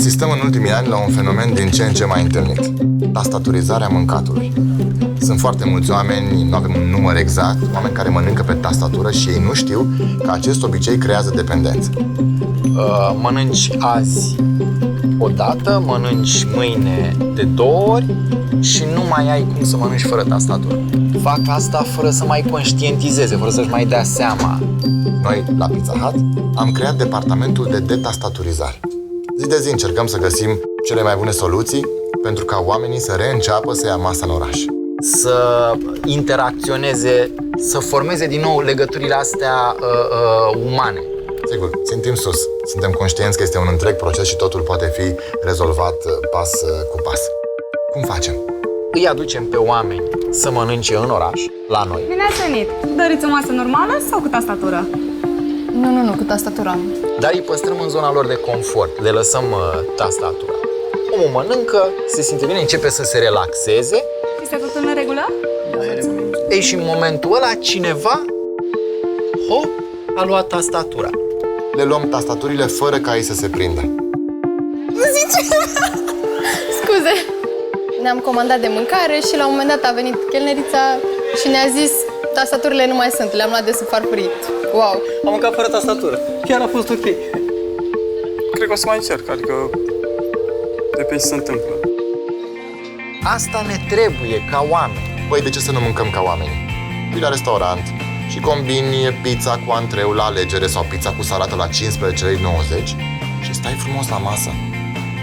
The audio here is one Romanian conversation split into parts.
Asistăm în ultimii ani la un fenomen din ce în ce mai întâlnit: tastaturizarea mâncatului. Sunt foarte mulți oameni, nu avem un număr exact, oameni care mănâncă pe tastatură și ei nu știu că acest obicei creează dependență. Mănânci azi o dată, mănânci mâine de 2 ori și nu mai ai cum să mănânci fără tastatură. Fac asta fără să mai conștientizeze, fără să-și mai dea seama. Noi, la Pizza Hut, am creat departamentul de detastaturizare. Zi de zi încercăm să găsim cele mai bune soluții pentru ca oamenii să reînceapă să ia masa în oraș. Să interacționeze, să formeze din nou legăturile astea umane. Sigur, țintim sus. Suntem conștienți că este un întreg proces și totul poate fi rezolvat pas cu pas. Cum facem? Îi aducem pe oameni să mănânce în oraș, la noi. Bine ați venit! Doriți o masă normală sau cu tastatură? Nu, cu tastatura. Dar îi păstrăm în zona lor de confort, le lăsăm tastatura. Omul mănâncă, se simte bine, începe să se relaxeze. Este totul în regulă? Ei, și în momentul ăla cineva, hop, a luat tastatura. Le luăm tastaturile fără ca ei să se prindă. Scuze. Ne-am comandat de mâncare și la un moment dat a venit chelnerița și ne-a zis: tastaturile nu mai sunt, le-am luat de sub farfurii. Wow! Am mâncat fără tastatură. Chiar a fost ok. Cred că o să mai încerc, adică depinde ce se întâmplă. Asta ne trebuie ca oameni. Păi de ce să nu mâncăm ca oamenii? Vii la restaurant și combini pizza cu antreu la alegere sau pizza cu salată la 15,90 lei și stai frumos la masă.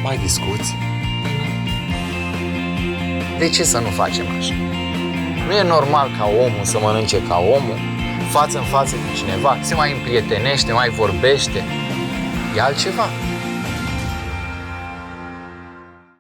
Mai discuți. De ce să nu facem așa? Nu e normal ca omul să mănânce ca omul, față în față cu cineva, se mai împrietenește, mai vorbește. E altceva.